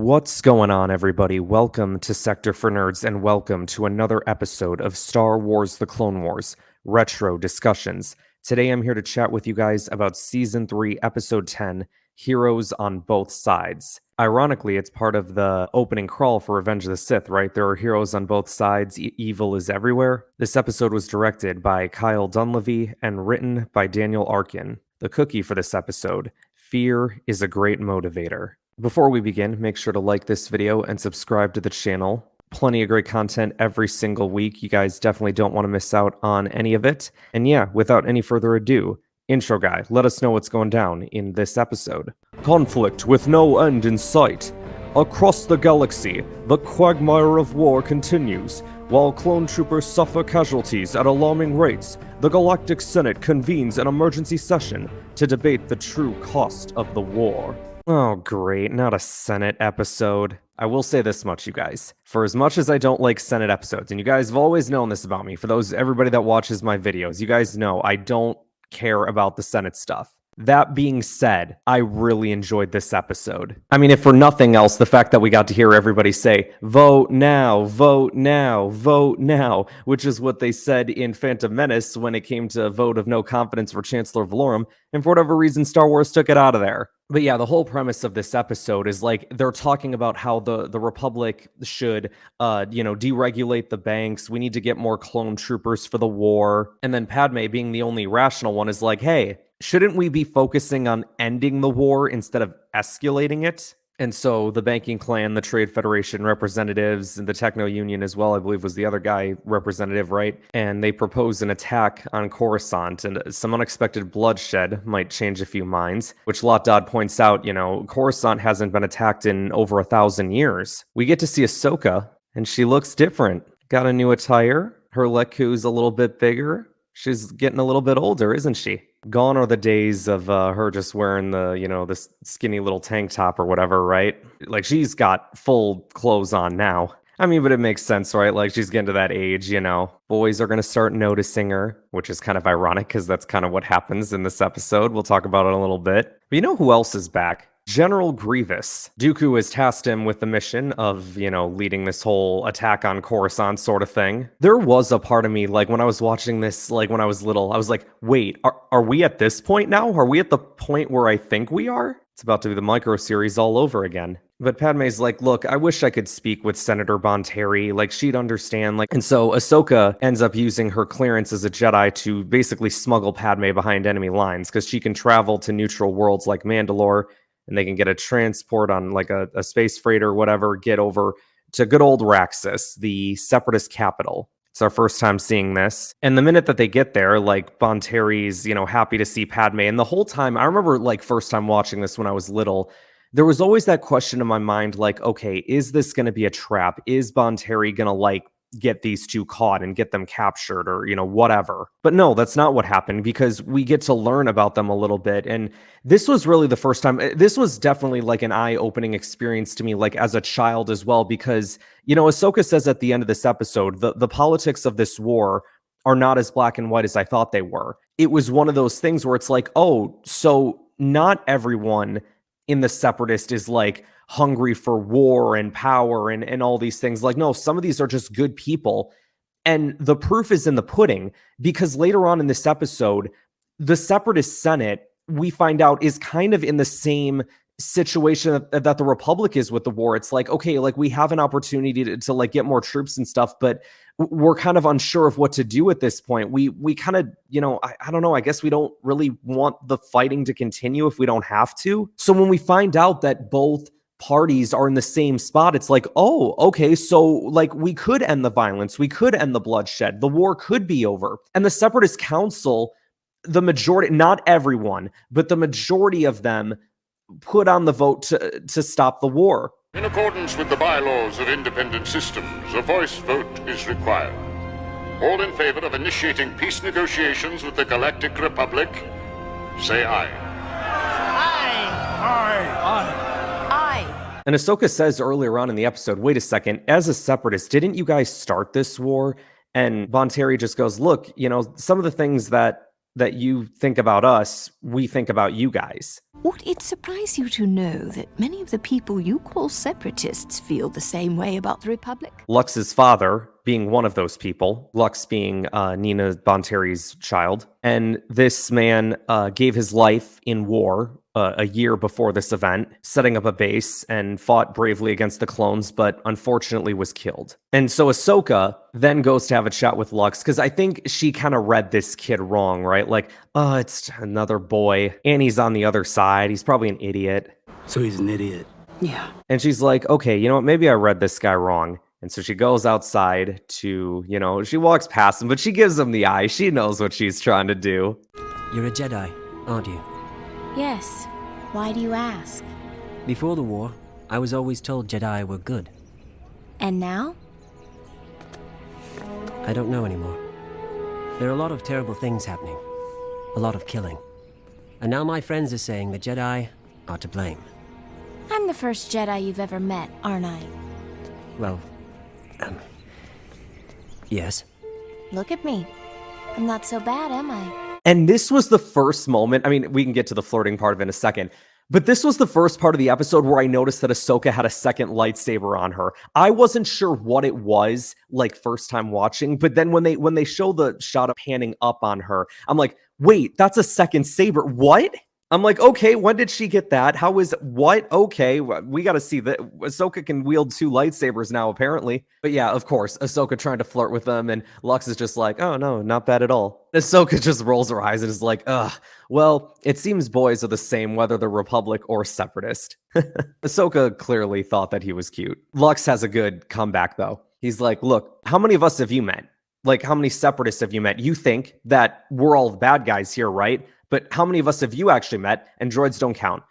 What's going on, everybody? Welcome to Sector for Nerds, and welcome to another episode of Star Wars The Clone Wars Retro Discussions. Today I'm here to chat with you guys about Season 3, Episode 10, Heroes on Both Sides. Ironically, it's part of the opening crawl for Revenge of the Sith, right? There are heroes on both sides, evil is everywhere. This episode was directed by Kyle Dunleavy and written by Daniel Arkin. The cookie for this episode: fear is a great motivator. Before we begin, make sure to like this video and subscribe to the channel. Plenty of great content every single week. You guys definitely don't want to miss out on any of it. And yeah, without any further ado, intro guy, let us know what's going down in this episode. Conflict with no end in sight. Across the galaxy, the quagmire of war continues. While clone troopers suffer casualties at alarming rates, the Galactic Senate convenes an emergency session to debate the true cost of the war. Oh, great, not a Senate episode. I will say this much, you guys. For as much as I don't like Senate episodes, and you guys have always known this about me, for everybody that watches my videos, you guys know I don't care about the Senate stuff. That being said, I really enjoyed this episode. I mean, if for nothing else, the fact that we got to hear everybody say, vote now, vote now, vote now, which is what they said in Phantom Menace when it came to a vote of no confidence for Chancellor Valorum, and for whatever reason, Star Wars took it out of there. But yeah, the whole premise of this episode is like they're talking about how the Republic should, deregulate the banks. We need to get more clone troopers for the war. And then Padme, being the only rational one, is like, hey, shouldn't we be focusing on ending the war instead of escalating it? And so the banking clan, the Trade Federation representatives, and the Techno Union as well, I believe was the other guy representative, right? And they propose an attack on Coruscant, and some unexpected bloodshed might change a few minds, which Lot Dodd points out, Coruscant hasn't been attacked in over 1,000 years. We get to see Ahsoka, and she looks different. Got a new attire. Her Leku's a little bit bigger. She's getting a little bit older, isn't she? Gone are the days of her just wearing this skinny little tank top or whatever, right? Like, she's got full clothes on now. I mean, but it makes sense, right? Like, she's getting to that age, Boys are going to start noticing her, which is kind of ironic because that's kind of what happens in this episode. We'll talk about it in a little bit. But you know who else is back? General Grievous. Dooku has tasked him with the mission of, leading this whole attack on Coruscant sort of thing. There was a part of me, like, when I was watching this, like, when I was little, I was like, wait, are we at this point now? Are we at the point where I think we are? It's about to be the micro series all over again. But Padme's like, look, I wish I could speak with Senator Bonteri, like, she'd understand, like, and so Ahsoka ends up using her clearance as a Jedi to basically smuggle Padme behind enemy lines, because she can travel to neutral worlds like Mandalore, and they can get a transport on like a space freighter or whatever, get over to good old Raxus, the Separatist capital. It's our first time seeing this. And the minute that they get there, like, Bonteri's, happy to see Padme. And the whole time, I remember, like, first time watching this when I was little, there was always that question in my mind, like, okay, is this going to be a trap? Is Bonteri going to, like, get these two caught and get them captured or, whatever. But no, that's not what happened, because we get to learn about them a little bit. And this was really the first time. This was definitely like an eye-opening experience to me, like as a child as well, because, Ahsoka says at the end of this episode, the politics of this war are not as black and white as I thought they were. It was one of those things where it's like, oh, so not everyone in the Separatist is like hungry for war and power and all these things. Like, no, some of these are just good people. And the proof is in the pudding, because later on in this episode, the Separatist Senate, we find out, is kind of in the same situation that the Republic is with the war. It's like, okay, like, we have an opportunity to like get more troops and stuff, but we're kind of unsure of what to do at this point. We kind of, I don't know, I guess we don't really want the fighting to continue if we don't have to. So when we find out that both parties are in the same spot, it's like, oh, okay, so like, we could end the violence, we could end the bloodshed, the war could be over. And the Separatist Council, the majority, not everyone, but the majority of them put on the vote to stop the war. In accordance with the bylaws of independent systems, a voice vote is required. All in favor of initiating peace negotiations with the Galactic Republic, say aye. Aye. Aye. Aye. And Ahsoka says earlier on in the episode, wait a second, as a Separatist, didn't you guys start this war? And Bonteri just goes, look, some of the things that that you think about us, we think about you guys. Would it surprise you to know that many of the people you call separatists feel the same way about the Republic? Lux's father being one of those people, Lux being Nina Bonteri's child. And this man gave his life in war a year before this event, setting up a base and fought bravely against the clones, but unfortunately was killed. And so Ahsoka then goes to have a chat with Lux, because I think she kind of read this kid wrong, right? Like, oh, it's another boy, and he's on the other side. He's probably an idiot. So he's an idiot. Yeah. And she's like, okay, you know what? Maybe I read this guy wrong. And so she goes outside to, she walks past him, but she gives him the eye. She knows what she's trying to do. You're a Jedi, aren't you? Yes. Why do you ask? Before the war, I was always told Jedi were good. And now? I don't know anymore. There are a lot of terrible things happening. A lot of killing. And now my friends are saying the Jedi are to blame. I'm the first Jedi you've ever met, aren't I? Well, yes. Look at me. I'm not so bad, am I? And this was the first moment. I mean, we can get to the flirting part of it in a second. But this was the first part of the episode where I noticed that Ahsoka had a second lightsaber on her. I wasn't sure what it was, like, first time watching, but then when they show the shot of panning up on her, I'm like, wait, that's a second saber. What? I'm like, okay, when did she get that? How is what? Okay, we got to see that Ahsoka can wield 2 lightsabers now, apparently. But yeah, of course, Ahsoka trying to flirt with them, and Lux is just like, oh no, not bad at all. Ahsoka just rolls her eyes and is like, ugh, well, it seems boys are the same whether they're Republic or Separatist. Ahsoka clearly thought that he was cute. Lux has a good comeback, though. He's like, look, how many of us have you met? Like, how many Separatists have you met? You think that we're all the bad guys here, right? But how many of us have you actually met? And droids don't count.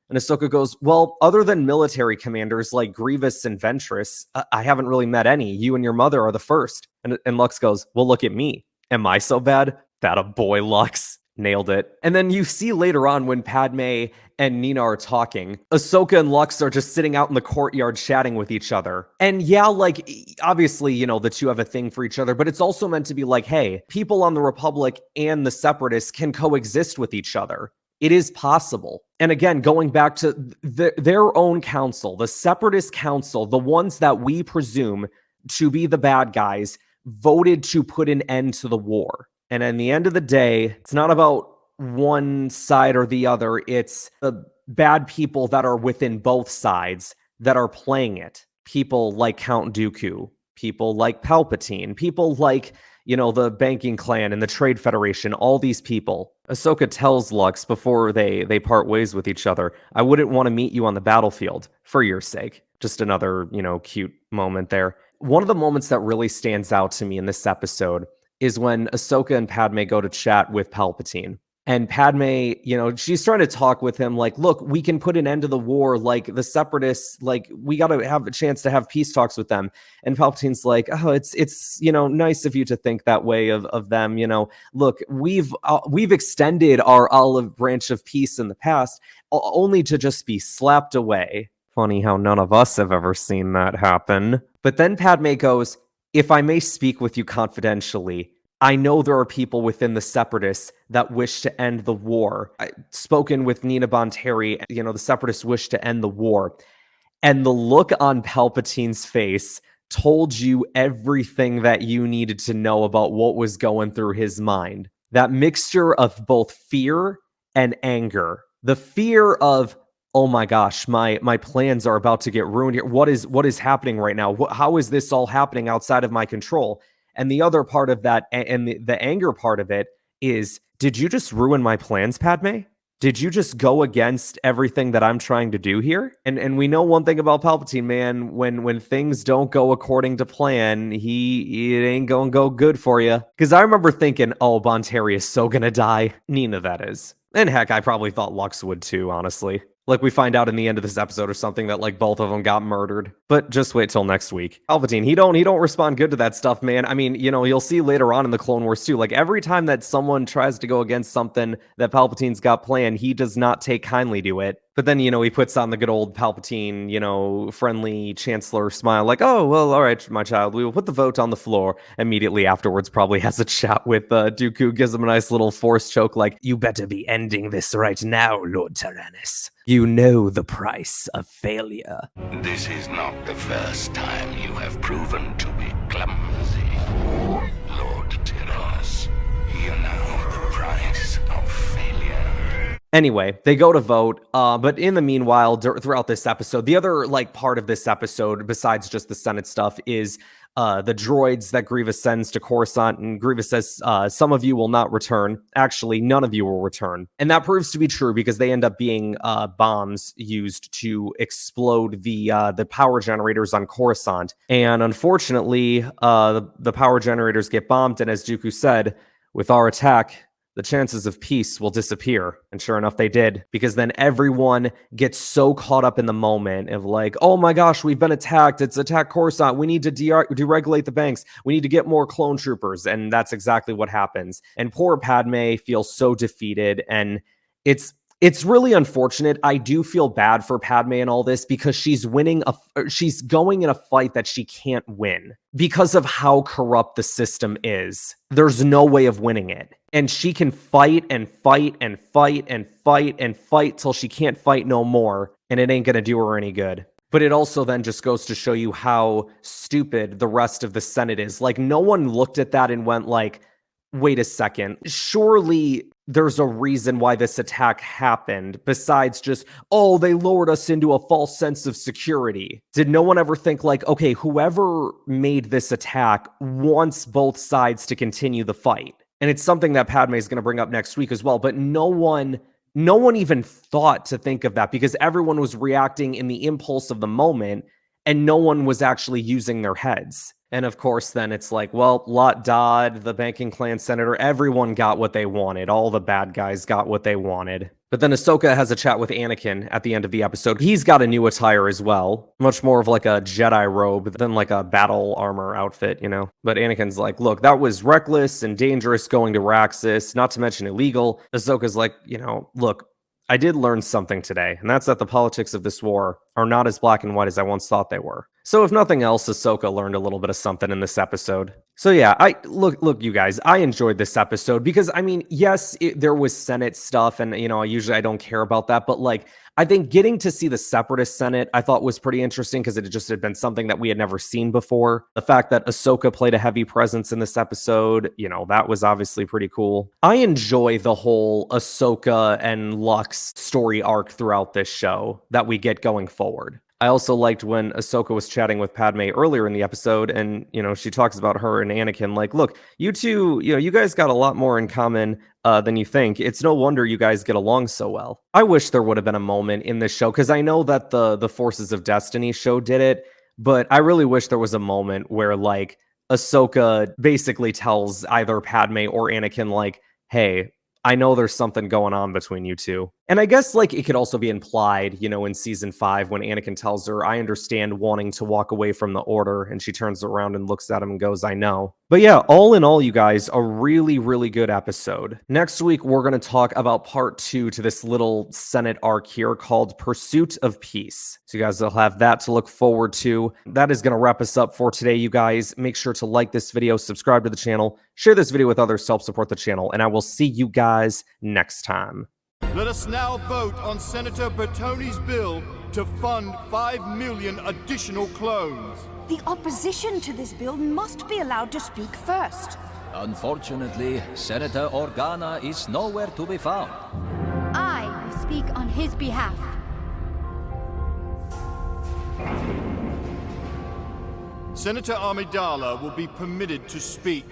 And Ahsoka goes, well, other than military commanders like Grievous and Ventress, I haven't really met any. You and your mother are the first. And Lux goes, well, look at me. Am I so bad? That a boy, Lux. Nailed it. And then you see later on when Padme and Nina are talking, Ahsoka and Lux are just sitting out in the courtyard chatting with each other. And yeah, like, obviously, the two have a thing for each other, but it's also meant to be like, hey, people on the Republic and the Separatists can coexist with each other. It is possible. And again, going back to their own council, the Separatist council, the ones that we presume to be the bad guys, voted to put an end to the war. And in the end of the day, it's not about one side or the other. It's the bad people that are within both sides that are playing it. People like Count Dooku, people like Palpatine, people like, the banking clan and the Trade Federation, all these people. Ahsoka tells Lux before they part ways with each other, I wouldn't want to meet you on the battlefield for your sake. Just another, cute moment there. One of the moments that really stands out to me in this episode is when Ahsoka and Padme go to chat with Palpatine. And Padme, she's trying to talk with him like, look, we can put an end to the war. Like, the Separatists, like, we got to have a chance to have peace talks with them. And Palpatine's like, oh, it's nice of you to think that way of them. Look, we've extended our olive branch of peace in the past, only to just be slapped away. Funny how none of us have ever seen that happen. But then Padme goes, if I may speak with you confidentially, I know there are people within the Separatists that wish to end the war. I've spoken with Nina Bonteri, the Separatists wish to end the war. And the look on Palpatine's face told you everything that you needed to know about what was going through his mind. That mixture of both fear and anger. The fear of, oh my gosh, my plans are about to get ruined here. What is happening right now? How is this all happening outside of my control? And the other part of that, and the anger part of it, is, did you just ruin my plans, Padme? Did you just go against everything that I'm trying to do here? And we know one thing about Palpatine, man. When things don't go according to plan, it ain't gonna go good for you. Because I remember thinking, oh, Bonteri is so gonna die. Nina, that is. And heck, I probably thought Lux would too, honestly. Like, we find out in the end of this episode or something that, like, both of them got murdered. But just wait till next week. Palpatine, he don't respond good to that stuff, man. I mean, you'll see later on in the Clone Wars too. Like, every time that someone tries to go against something that Palpatine's got planned, he does not take kindly to it. But then, he puts on the good old Palpatine, friendly chancellor smile, like, oh, well, all right, my child, we will put the vote on the floor. Immediately afterwards, probably has a chat with Dooku, gives him a nice little force choke, like, you better be ending this right now, Lord Tyrannus. You know the price of failure. This is not the first time you have proven to be clumsy, Lord Tyrannus. You know the price of failure. Anyway, they go to vote, but in the meanwhile, throughout this episode, the other part of this episode, besides just the Senate stuff, is the droids that Grievous sends to Coruscant, and Grievous says, some of you will not return. Actually, none of you will return. And that proves to be true because they end up being bombs used to explode the power generators on Coruscant. And unfortunately, the power generators get bombed, and as Dooku said, with our attack, the chances of peace will disappear. And sure enough, they did. Because then everyone gets so caught up in the moment of like, oh my gosh, we've been attacked. It's attack Coruscant. We need to deregulate the banks. We need to get more clone troopers. And that's exactly what happens. And poor Padme feels so defeated. And it's really unfortunate. I do feel bad for Padme in all this because she's going in a fight that she can't win because of how corrupt the system is. There's no way of winning it. And she can fight and fight and fight and fight and fight till she can't fight no more. And it ain't going to do her any good. But it also then just goes to show you how stupid the rest of the Senate is. Like, no one looked at that and went like, wait a second, surely there's a reason why this attack happened besides just, oh, they lured us into a false sense of security. Did no one ever think like, okay, whoever made this attack wants both sides to continue the fight? And it's something that Padme is going to bring up next week as well. But no one even thought to think of that because everyone was reacting in the impulse of the moment and no one was actually using their heads. And of course, then it's like, well, Lot Dodd, the banking clan senator, everyone got what they wanted. All the bad guys got what they wanted. But then Ahsoka has a chat with Anakin at the end of the episode. He's got a new attire as well. Much more of like a Jedi robe than like a battle armor outfit, But Anakin's like, look, that was reckless and dangerous going to Raxus, not to mention illegal. Ahsoka's like, look, I did learn something today, and that's that the politics of this war are not as black and white as I once thought they were. So if nothing else, Ahsoka learned a little bit of something in this episode. So yeah, look, you guys, I enjoyed this episode because, I mean, yes, there was Senate stuff, and, I don't care about that, but, I think getting to see the Separatist Senate, I thought was pretty interesting because it just had been something that we had never seen before. The fact that Ahsoka played a heavy presence in this episode, that was obviously pretty cool. I enjoy the whole Ahsoka and Lux story arc throughout this show that we get going forward. I also liked when Ahsoka was chatting with Padme earlier in the episode, and, she talks about her and Anakin, like, look, you two, you guys got a lot more in common than you think. It's no wonder you guys get along so well. I wish there would have been a moment in this show, because I know that the Forces of Destiny show did it, but I really wish there was a moment where, Ahsoka basically tells either Padme or Anakin, like, hey, I know there's something going on between you two. And I guess, it could also be implied, in season 5 when Anakin tells her, I understand wanting to walk away from the Order, and she turns around and looks at him and goes, I know. But yeah, all in all, you guys, a really, really good episode. Next week, we're going to talk about part 2 to this little Senate arc here called Pursuit of Peace. So you guys will have that to look forward to. That is going to wrap us up for today, you guys. Make sure to like this video, subscribe to the channel, share this video with others to help support the channel, and I will see you guys next time. Let us now vote on Senator Bertoni's bill to fund 5 million additional clones. The opposition to this bill must be allowed to speak first. Unfortunately, Senator Organa is nowhere to be found. I will speak on his behalf. Senator Amidala will be permitted to speak.